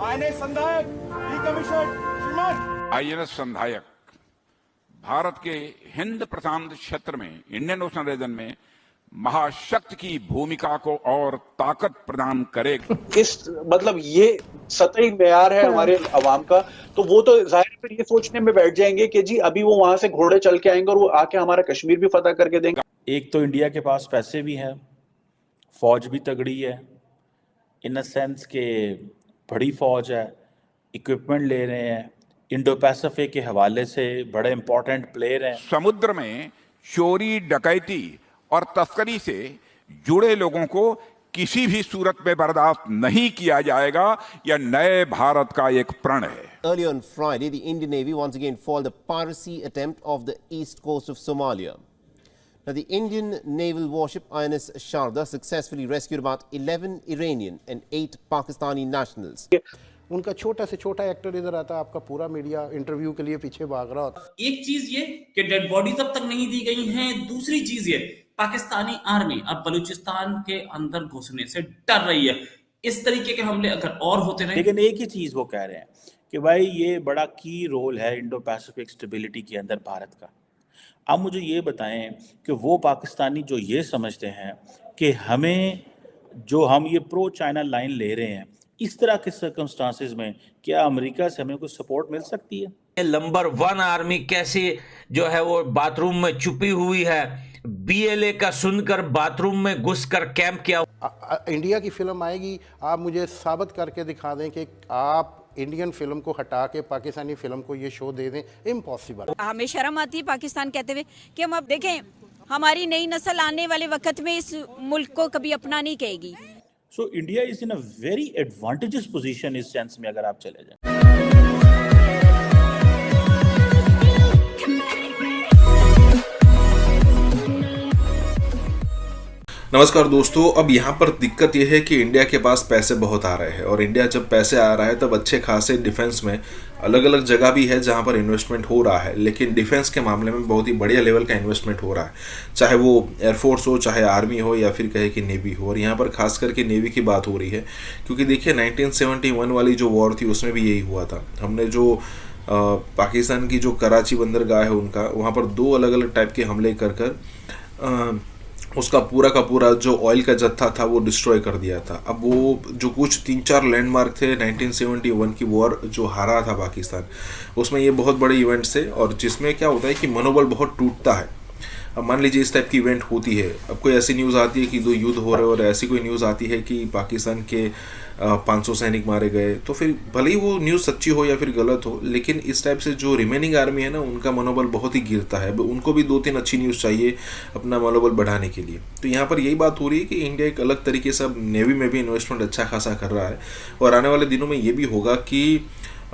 INS संधायक decommission श्रीमान। INS संधायक Bharat के हिंद प्रशांत क्षेत्र में इंडियन ओशन रीजन में महाशक्ति की भूमिका को और ताकत प्रदान करेगा। इस मतलब ये सतही मेयार है हमारे अवाम का, तो वो तो जाहिर फिर ये सोचने में बैठ जाएंगे कि जी अभी वो वहां से घोड़े चल के आएंगे और वो आके हमारा कश्मीर भी फतह करके देंगे। एक तो इंडिया के पास पैसे भी हैं, फौज भी तगड़ी है, इन अ सेंस के बड़ी फौज है, इक्विपमेंट ले रहे हैं, इंडो पैसिफिक के हवाले से बड़े इंपॉर्टेंट प्लेयर हैं। समुद्र में चोरी डकैती और तस्करी से जुड़े लोगों को किसी भी सूरत में बर्दाश्त नहीं किया जाएगा। यह नए भारत का एक प्रण है। Earlier on Friday, the Indian Navy once again foiled the piracy attempt of the east coast of Somalia. Now, the Indian naval warship INS Sharda successfully rescued about 11 Iranian and 8 Pakistani nationals. उनका छोटा से छोटा actor इधर आता, आपका पूरा media interview के लिए पीछे भाग रहा होता। एक चीज ये कि डेड बॉडीज अब तक नहीं दी गई हैं। दूसरी चीज ये पाकिस्तानी आर्मी अब बलूचिस्तान के अंदर घुसने से डर रही है। इस तरीके के हमले अगर और होते रहे, लेकिन एक ही चीज वो कह रहे हैं कि भाई ये बड़ा की रोल है इंडो पैसिफिक स्टेबिलिटी के अंदर भारत का। अब मुझे ये बताएं कि वो पाकिस्तानी जो ये समझते हैं कि हमें जो हम ये प्रो चाइना लाइन ले रहे हैं, इस तरह के सर्कमस्टांसेस में क्या अमेरिका से हमें कोई सपोर्ट मिल सकती है? नंबर 1 आर्मी कैसे जो है वो बाथरूम में छुपी हुई है, बीएलए का सुनकर बाथरूम में घुसकर कैंप किया। इंडिया की फिल्म आएगी, आप मुझे साबित करके दिखा दें कि आप इंडियन फिल्म को हटा के पाकिस्तानी फिल्म को ये शो दे दें, इम्पॉसिबल। हमें शर्म आती है पाकिस्तान कहते हुए कि हम अब देखें हमारी नई नस्ल आने वाले वक्त में इस मुल्क को कभी अपना नहीं कहेगी। So India is in a very advantages position इस सेंस में अगर आप चले जाएं। नमस्कार दोस्तों, अब यहाँ पर दिक्कत यह है कि इंडिया के पास पैसे बहुत आ रहे हैं और इंडिया जब पैसे आ रहा है तब अच्छे खासे डिफेंस में अलग अलग जगह भी है जहाँ पर इन्वेस्टमेंट हो रहा है, लेकिन डिफेंस के मामले में बहुत ही बढ़िया लेवल का इन्वेस्टमेंट हो रहा है, चाहे वो एयरफोर्स हो, चाहे आर्मी हो या फिर कहे कि नेवी हो। और यहाँ पर खास करके नेवी की बात हो रही है क्योंकि देखिए 1971 वाली जो वॉर थी उसमें भी यही हुआ था। हमने जो पाकिस्तान की जो कराची बंदरगाह है उनका, वहाँ पर 2 अलग अलग टाइप के हमले कर उसका पूरा का पूरा जो ऑयल का जत्था था वो डिस्ट्रॉय कर दिया था। अब वो जो कुछ 3-4 लैंडमार्क थे 1971 की वॉर जो हारा था पाकिस्तान, उसमें ये बहुत बड़े इवेंट्स थे और जिसमें क्या होता है कि मनोबल बहुत टूटता है। अब मान लीजिए इस टाइप की इवेंट होती है, अब कोई ऐसी न्यूज़ आती है कि 2 युद्ध हो रहे हैं और ऐसी कोई न्यूज़ आती है कि पाकिस्तान के 500 सैनिक मारे गए, तो फिर भले ही वो न्यूज़ सच्ची हो या फिर गलत हो, लेकिन इस टाइप से जो रिमेनिंग आर्मी है ना, उनका मनोबल बहुत ही गिरता है। उनको भी 2-3 अच्छी न्यूज़ चाहिए अपना मनोबल बढ़ाने के लिए। तो यहाँ पर यही बात हो रही है कि इंडिया एक अलग तरीके से अब नेवी में भी इन्वेस्टमेंट अच्छा खासा कर रहा है और आने वाले दिनों में ये भी होगा कि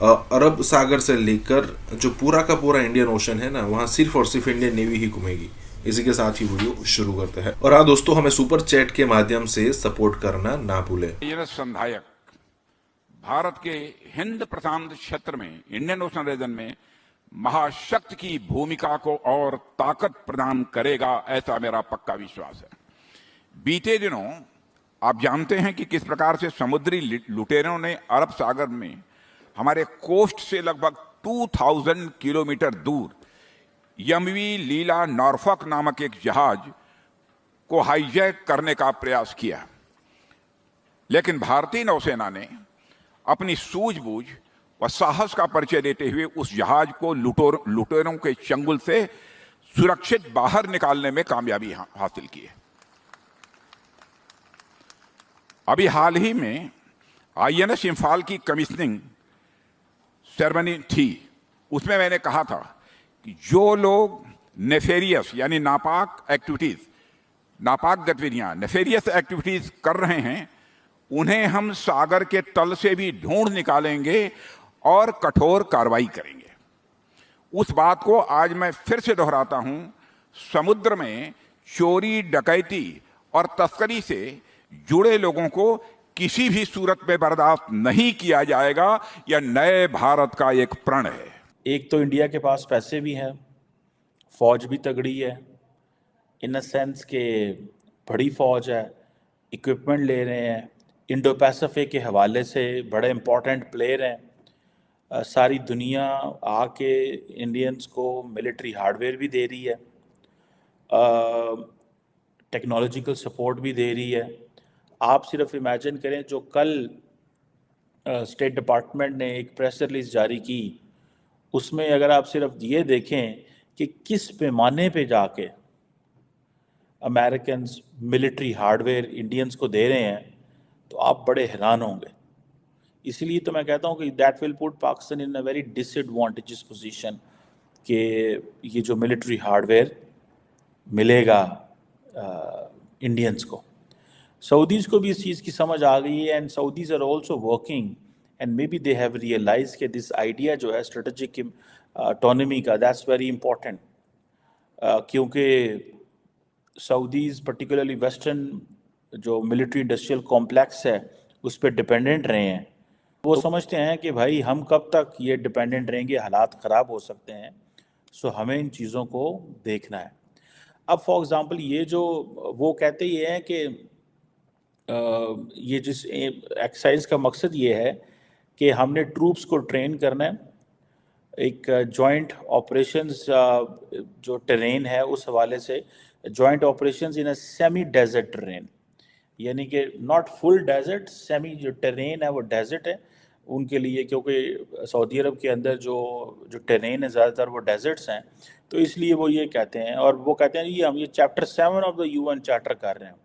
अरब सागर से लेकर जो पूरा का पूरा इंडियन ओशन है ना, वहाँ सिर्फ और सिर्फ इंडियन नेवी ही घूमेगी। इसी के साथ ही वीडियो शुरू करते हैं। और हाँ दोस्तों, हमें सुपर चैट के माध्यम से सपोर्ट करना ना भूलें। आईएनएस संधायक भारत के हिंद प्रशांत क्षेत्र में इंडियन ओशन रीजन में महाशक्ति की भूमिका को और ताकत प्रदान करेगा, ऐसा मेरा पक्का विश्वास है। बीते दिनों आप जानते हैं कि किस प्रकार से समुद्री लुटेरों ने अरब सागर में हमारे कोस्ट से लगभग 2000 किलोमीटर दूर यमवी लीला नॉर्फॉक नामक एक जहाज को हाईजैक करने का प्रयास किया, लेकिन भारतीय नौसेना ने अपनी सूझबूझ व साहस का परिचय देते हुए उस जहाज को लुटेरों के चंगुल से सुरक्षित बाहर निकालने में कामयाबी हासिल की है। अभी हाल ही में आईएनएस इंफाल की कमीशनिंग सेरेमनी थी, उसमें मैंने कहा था कि जो लोग नेफेरियस यानी नापाक गतिविधियां नेफेरियस एक्टिविटीज कर रहे हैं, उन्हें हम सागर के तल से भी ढूंढ निकालेंगे और कठोर कार्रवाई करेंगे। उस बात को आज मैं फिर से दोहराता हूं, समुद्र में चोरी डकैती और तस्करी से जुड़े लोगों को किसी भी सूरत में बर्दाश्त नहीं किया जाएगा। यह नए भारत का एक प्रण है। एक तो इंडिया के पास पैसे भी हैं, फौज भी तगड़ी है, इन अ सेंस के बड़ी फौज है, इक्विपमेंट ले रहे हैं, इंडो पैसिफिक के हवाले से बड़े इम्पोर्टेंट प्लेयर हैं। सारी दुनिया आके इंडियंस को मिलिट्री हार्डवेयर भी दे रही है, टेक्नोलॉजिकल सपोर्ट भी दे रही है। आप सिर्फ इमेजिन करें, जो कल स्टेट डिपार्टमेंट ने एक प्रेस रिलीज जारी की, उसमें अगर आप सिर्फ ये देखें कि किस पैमाने पे जाके अमेरिकन मिलिट्री हार्डवेयर इंडियंस को दे रहे हैं, तो आप बड़े हैरान होंगे। इसलिए तो मैं कहता हूँ कि that will put Pakistan in a very disadvantages position कि ये जो मिलिट्री हार्डवेयर मिलेगा इंडियंस को। सऊदीज़ को भी इस चीज़ की समझ आ गई है, and Saudis are also working and may B they have realise कि दिस आइडिया जो है स्ट्रेटेजिक ऑटोनॉमी का, दैट्स वेरी इंपॉर्टेंट, क्योंकि सऊदीज़ पर्टिकुलरली वेस्टर्न जो मिलिट्री इंडस्ट्रियल कॉम्प्लेक्स है उस पर डिपेंडेंट रहे हैं। वो समझते हैं कि भाई हम कब तक ये डिपेंडेंट रहेंगे, हालात ख़राब हो सकते हैं, सो हमें इन चीज़ों को देखना है। अब फॉर एग्ज़ाम्पल ये जो वो कहते ये हैं कि ये जिस एक्सरसाइज का मकसद ये है कि हमने ट्रूप्स को ट्रेन करना है, एक जॉइंट ऑपरेशंस जो टेरेन है उस हवाले से, joint operations in a semi desert terrain, यानी कि नॉट फुल डेजर्ट, सेमी जो टेरेन है वो डेजर्ट है उनके लिए, क्योंकि सऊदी अरब के अंदर जो टेरेन है ज़्यादातर वो डेजर्ट्स हैं, तो इसलिए वो ये कहते हैं, और वो कहते हैं जी हम ये chapter 7 of the UN charter कर रहे हैं,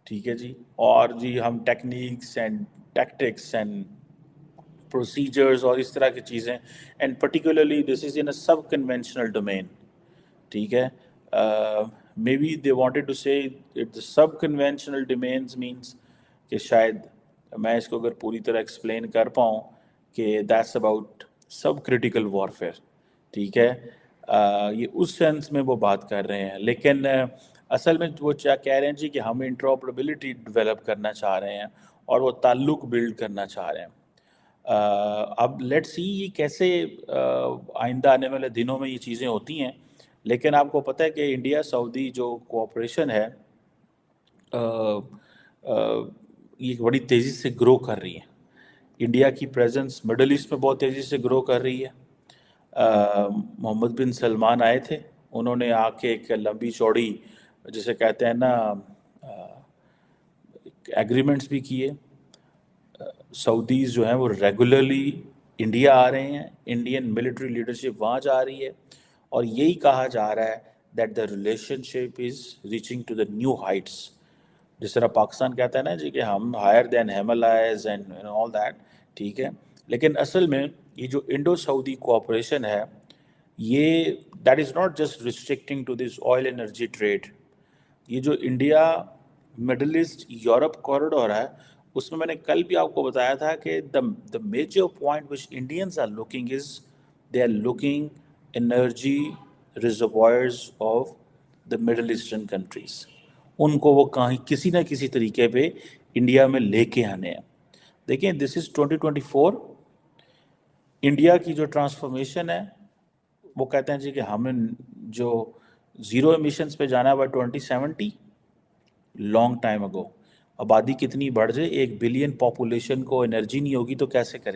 ठीक है जी, और जी हम techniques and tactics and procedures और इस तरह की चीज़ें, and particularly this is in a sub conventional domain, ठीक है। May be they wanted to say it the sub conventional domains means कि शायद मैं इसको अगर पूरी तरह एक्सप्लेन कर पाऊँ कि दैट्स अबाउट सब क्रिटिकल वॉरफेयर, ठीक है। ये उस सेंस में वो बात कर रहे हैं, लेकिन असल में वो क्या कह रहे हैं जी कि हम इंटरऑपरेबिलिटी डेवलप करना चाह रहे हैं और वो ताल्लुक बिल्ड करना चाह रहे हैं। अब लेट्स सी ये कैसे आइंदा आने वाले दिनों में ये चीज़ें होती हैं, लेकिन आपको पता है कि इंडिया सऊदी जो कोऑपरेशन है ये बड़ी तेज़ी से ग्रो कर रही है। इंडिया की प्रेजेंस मिडल ईस्ट में बहुत तेज़ी से ग्रो कर रही है। मोहम्मद बिन सलमान आए थे, उन्होंने आके एक लंबी चौड़ी जिसे कहते हैं ना एग्रीमेंट्स भी किए। सऊदीज़ जो हैं वो रेगुलरली इंडिया आ रहे हैं, इंडियन मिलिट्री लीडरशिप वहाँ जा रही है, और यही कहा जा रहा है that the relationship is reaching to the new heights. जिस तरह पाकिस्तान कहता है ना जी कि हम higher than Himalayas and all that, ठीक है, लेकिन असल में ये जो इंडो सऊदी कोऑपरेशन है ये that is not just restricting to this oil energy trade. ये जो India Middle East Europe corridor है उसमें मैंने कल भी आपको बताया था कि the major point which Indians are looking is they are looking energy reservoirs of the Middle Eastern countries. उनको वो कहीं किसी ना किसी तरीके पे इंडिया में लेके आने हैं। देखिए दिस इज़ 2024, इंडिया की जो ट्रांसफॉर्मेशन है वो कहते हैं जी कि हमें जो ज़ीरो एमिशंस पे जाना है बाय 2070, लॉन्ग टाइम अगो। आबादी कितनी बढ़ जाए, 1 बिलियन पॉपुलेशन को एनर्जी नहीं होगी तो कैसे करें।